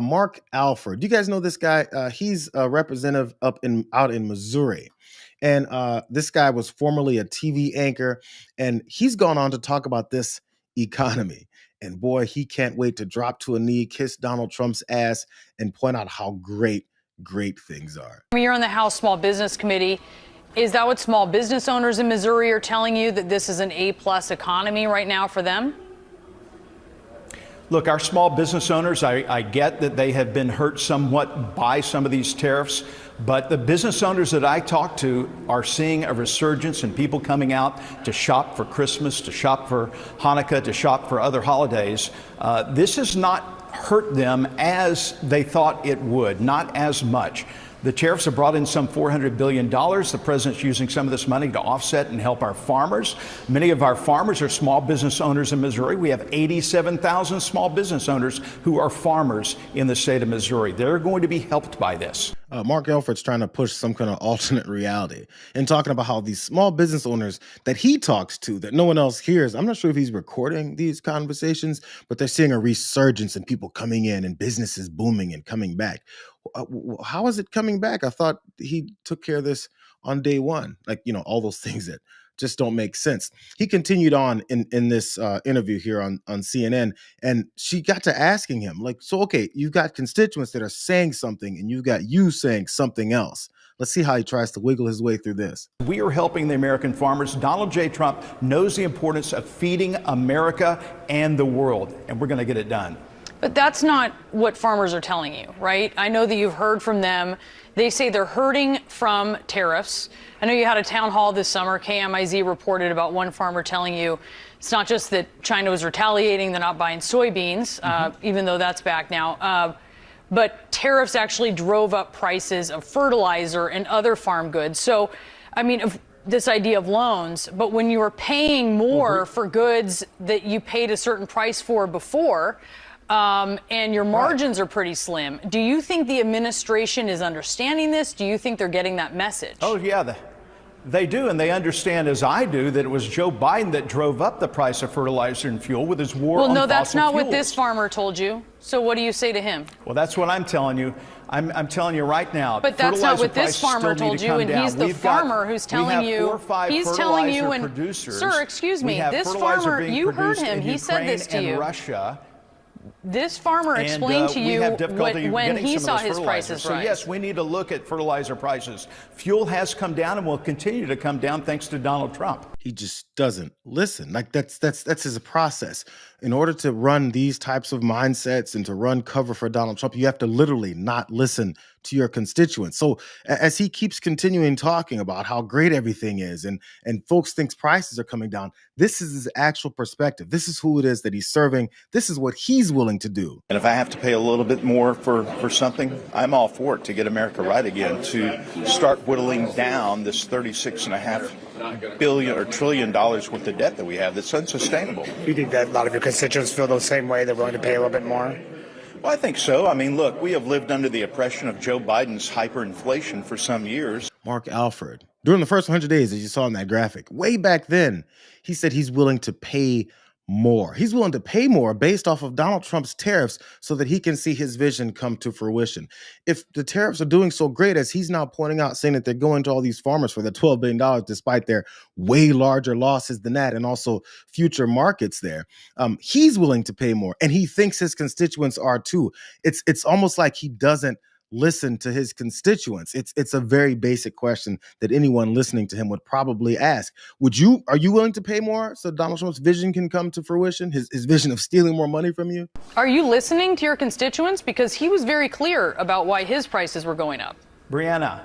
Mark Alford. You guys know this guy? He's a representative out in Missouri. And this guy was formerly a TV anchor, and he's gone on to talk about this economy. And boy, he can't wait to drop to a knee, kiss Donald Trump's ass, and point out how great things are. You're on the House Small Business Committee. Is that what small business owners in Missouri are telling you, that this is an A-plus economy right now for them? Look, our small business owners, I get that they have been hurt somewhat by some of these tariffs, but the business owners that I talk to are seeing a resurgence in people coming out to shop for Christmas, to shop for Hanukkah, to shop for other holidays. This has not hurt them as they thought it would, not as much. The tariffs have brought in some $400 billion. The president's using some of this money to offset and help our farmers. Many of our farmers are small business owners in Missouri. We have 87,000 small business owners who are farmers in the state of Missouri. They're going to be helped by this. Mark Alford's trying to push some kind of alternate reality and talking about how these small business owners that he talks to, that no one else hears, I'm not sure if he's recording these conversations, but they're seeing a resurgence in people coming in and businesses booming and coming back. How is it coming back? I thought he took care of this on day one. Like, all those things that just don't make sense. He continued on in this interview here on CNN, and she got to asking him, like, so, okay, you've got constituents that are saying something and you've got you saying something else. Let's see how he tries to wiggle his way through this. We are helping the American farmers. Donald J. Trump knows the importance of feeding America and the world, and we're going to get it done. But that's not what farmers are telling you, right? I know that you've heard from them. They say they're hurting from tariffs. I know you had a town hall this summer. KMIZ reported about one farmer telling you it's not just that China was retaliating, they're not buying soybeans, even though that's back now. But tariffs actually drove up prices of fertilizer and other farm goods. So, I mean, this idea of loans, but when you were paying more for goods that you paid a certain price for before, and your margins are pretty slim. Do you think the administration is understanding this? Do you think they're getting that message? Oh, yeah, they do, and they understand, as I do, that it was Joe Biden that drove up the price of fertilizer and fuel with his war on fossil fuels. Well, no, that's not what this farmer told you. So what do you say to him? Well, that's what I'm telling you. I'm telling you right now. But that's not what this farmer told you, and he's the farmer who's telling you. He's telling you, and sir, excuse me, this farmer, you heard him. He said this to you. Russia. This farmer explained to you when he saw his prices rise. So yes, we need to look at fertilizer prices. Fuel has come down and will continue to come down thanks to Donald Trump. He just doesn't listen. Like that's his process. In order to run these types of mindsets and to run cover for Donald Trump, you have to literally not listen to your constituents. So as he keeps continuing talking about how great everything is and folks thinks prices are coming down, this is his actual perspective. This is who it is that he's serving. This is what he's willing to do. And if I have to pay a little bit more for something, I'm all for it to get America right again, to start whittling down this $36.5 billion or trillion dollars worth of debt that we have that's unsustainable. You think that a lot of your constituents feel the same way? They're willing to pay a little bit more? Well, I think so. I mean, look, we have lived under the oppression of Joe Biden's hyperinflation for some years. Mark Alford, during the first 100 days, as you saw in that graphic, way back then, he said he's willing to pay more. He's willing to pay more based off of Donald Trump's tariffs so that he can see his vision come to fruition. If the tariffs are doing so great, as he's now pointing out, saying that they're going to all these farmers for the $12 billion, despite their way larger losses than that, and also future markets there, he's willing to pay more. And he thinks his constituents are too. It's almost like he doesn't listen to his constituents. It's a very basic question that anyone listening to him would probably ask. Are you willing to pay more so Donald Trump's vision can come to fruition, his vision of stealing more money from you? Are you listening to your constituents? Because he was very clear about why his prices were going up. Brianna,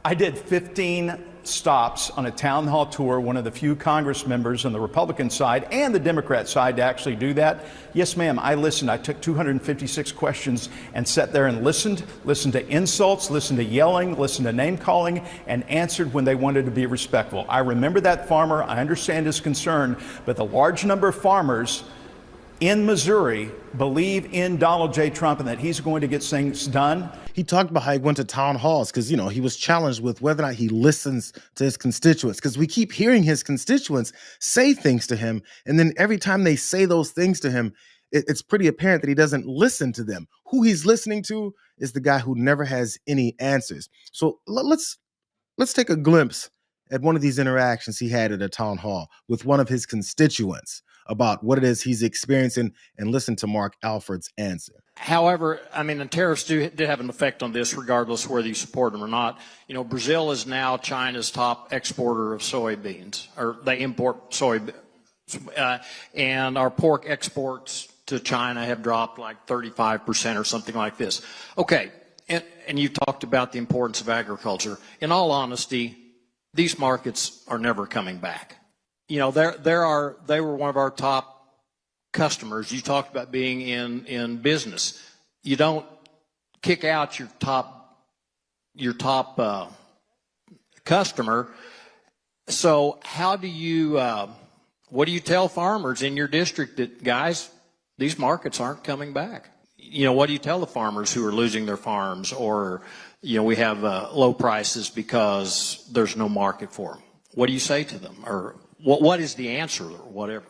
I did 15 stops on a town hall tour, one of the few Congress members on the Republican side and the Democrat side to actually do that. Yes, ma'am, I listened. I took 256 questions and sat there and listened to insults, listened to yelling, listened to name calling, and answered when they wanted to be respectful. I remember that farmer. I understand his concern, but the large number of farmers in Missouri believe in Donald J. Trump and that he's going to get things done. He talked about how he went to town halls because, he was challenged with whether or not he listens to his constituents, because we keep hearing his constituents say things to him. And then every time they say those things to him, It's pretty apparent that he doesn't listen to them. Who he's listening to is the guy who never has any answers. So let's take a glimpse at one of these interactions he had at a town hall with one of his constituents about what it is he's experiencing, and listen to Mark Alford's answer. However, I mean, the tariffs did have an effect on this, regardless of whether you support them or not. You know, Brazil is now China's top exporter of soybeans, or they import soybeans, and our pork exports to China have dropped like 35% or something like this. Okay, and you talked about the importance of agriculture. In all honesty, these markets are never coming back. You know, they were one of our top customers. You talked about being in business. You don't kick out your top customer. So how do you what do you tell farmers in your district that, guys, these markets aren't coming back? You know, what do you tell the farmers who are losing their farms, or, you know, we have low prices because there's no market for them? What do you say to them, or what is the answer, or whatever?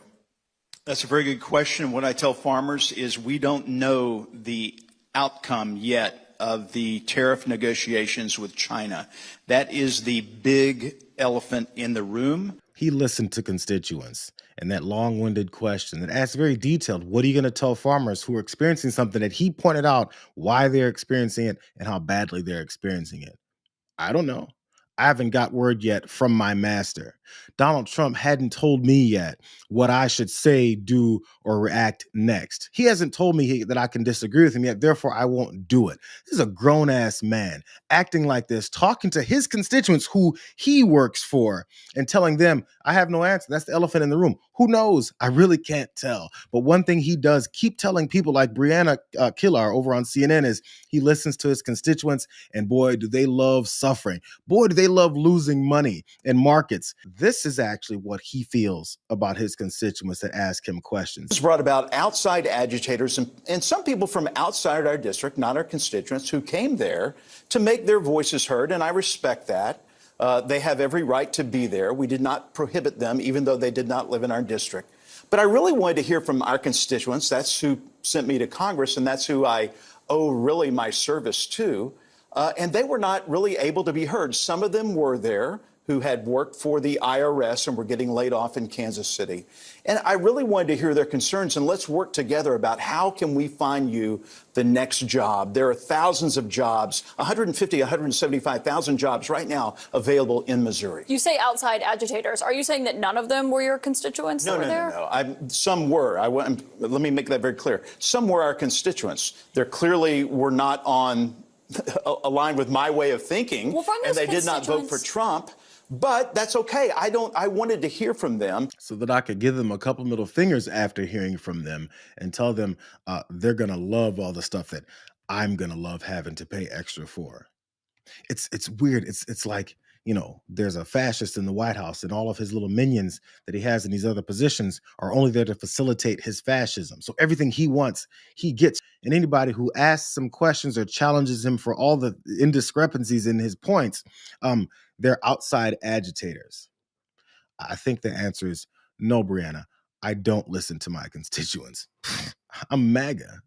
That's a very good question. What I tell farmers is we don't know the outcome yet of the tariff negotiations with China. That is the big elephant in the room. He listened to constituents, and that long-winded question that asked very detailed, what are you going to tell farmers who are experiencing something that he pointed out why they're experiencing it and how badly they're experiencing it? I don't know. I haven't got word yet from my master. Donald Trump hadn't told me yet what I should say, do, or react next. He hasn't told me that I can disagree with him yet, therefore I won't do it. This is a grown-ass man acting like this, talking to his constituents who he works for and telling them, I have no answer. That's the elephant in the room. Who knows? I really can't tell. But one thing he does keep telling people like Brianna Killar over on CNN is he listens to his constituents, and boy, do they love suffering. Boy, do they love losing money in markets. This is actually what he feels about his constituents that ask him questions. It's brought about outside agitators and some people from outside our district, not our constituents, who came there to make their voices heard, and I respect that. They have every right to be there. We did not prohibit them, even though they did not live in our district. But I really wanted to hear from our constituents. That's who sent me to Congress, and that's who I owe really my service to. And they were not really able to be heard. Some of them were there who had worked for the IRS and were getting laid off in Kansas City. And I really wanted to hear their concerns, and let's work together about how can we find you the next job. There are thousands of jobs, 150, 175,000 jobs right now available in Missouri. You say outside agitators. Are you saying that none of them were your constituents that were there? No. Some were. Let me make that very clear. Some were our constituents. They clearly were not aligned with my way of thinking, and they did not vote for Trump. But that's okay. I wanted to hear from them so that I could give them a couple middle fingers after hearing from them and tell them they're going to love all the stuff that I'm going to love having to pay extra for. It's weird. It's like, you know, there's a fascist in the White House, and all of his little minions that he has in these other positions are only there to facilitate his fascism. So everything he wants, he gets. And anybody who asks him questions or challenges him for all the indiscrepancies in his points, they're outside agitators. I think the answer is no, Brianna. I don't listen to my constituents. I'm MAGA.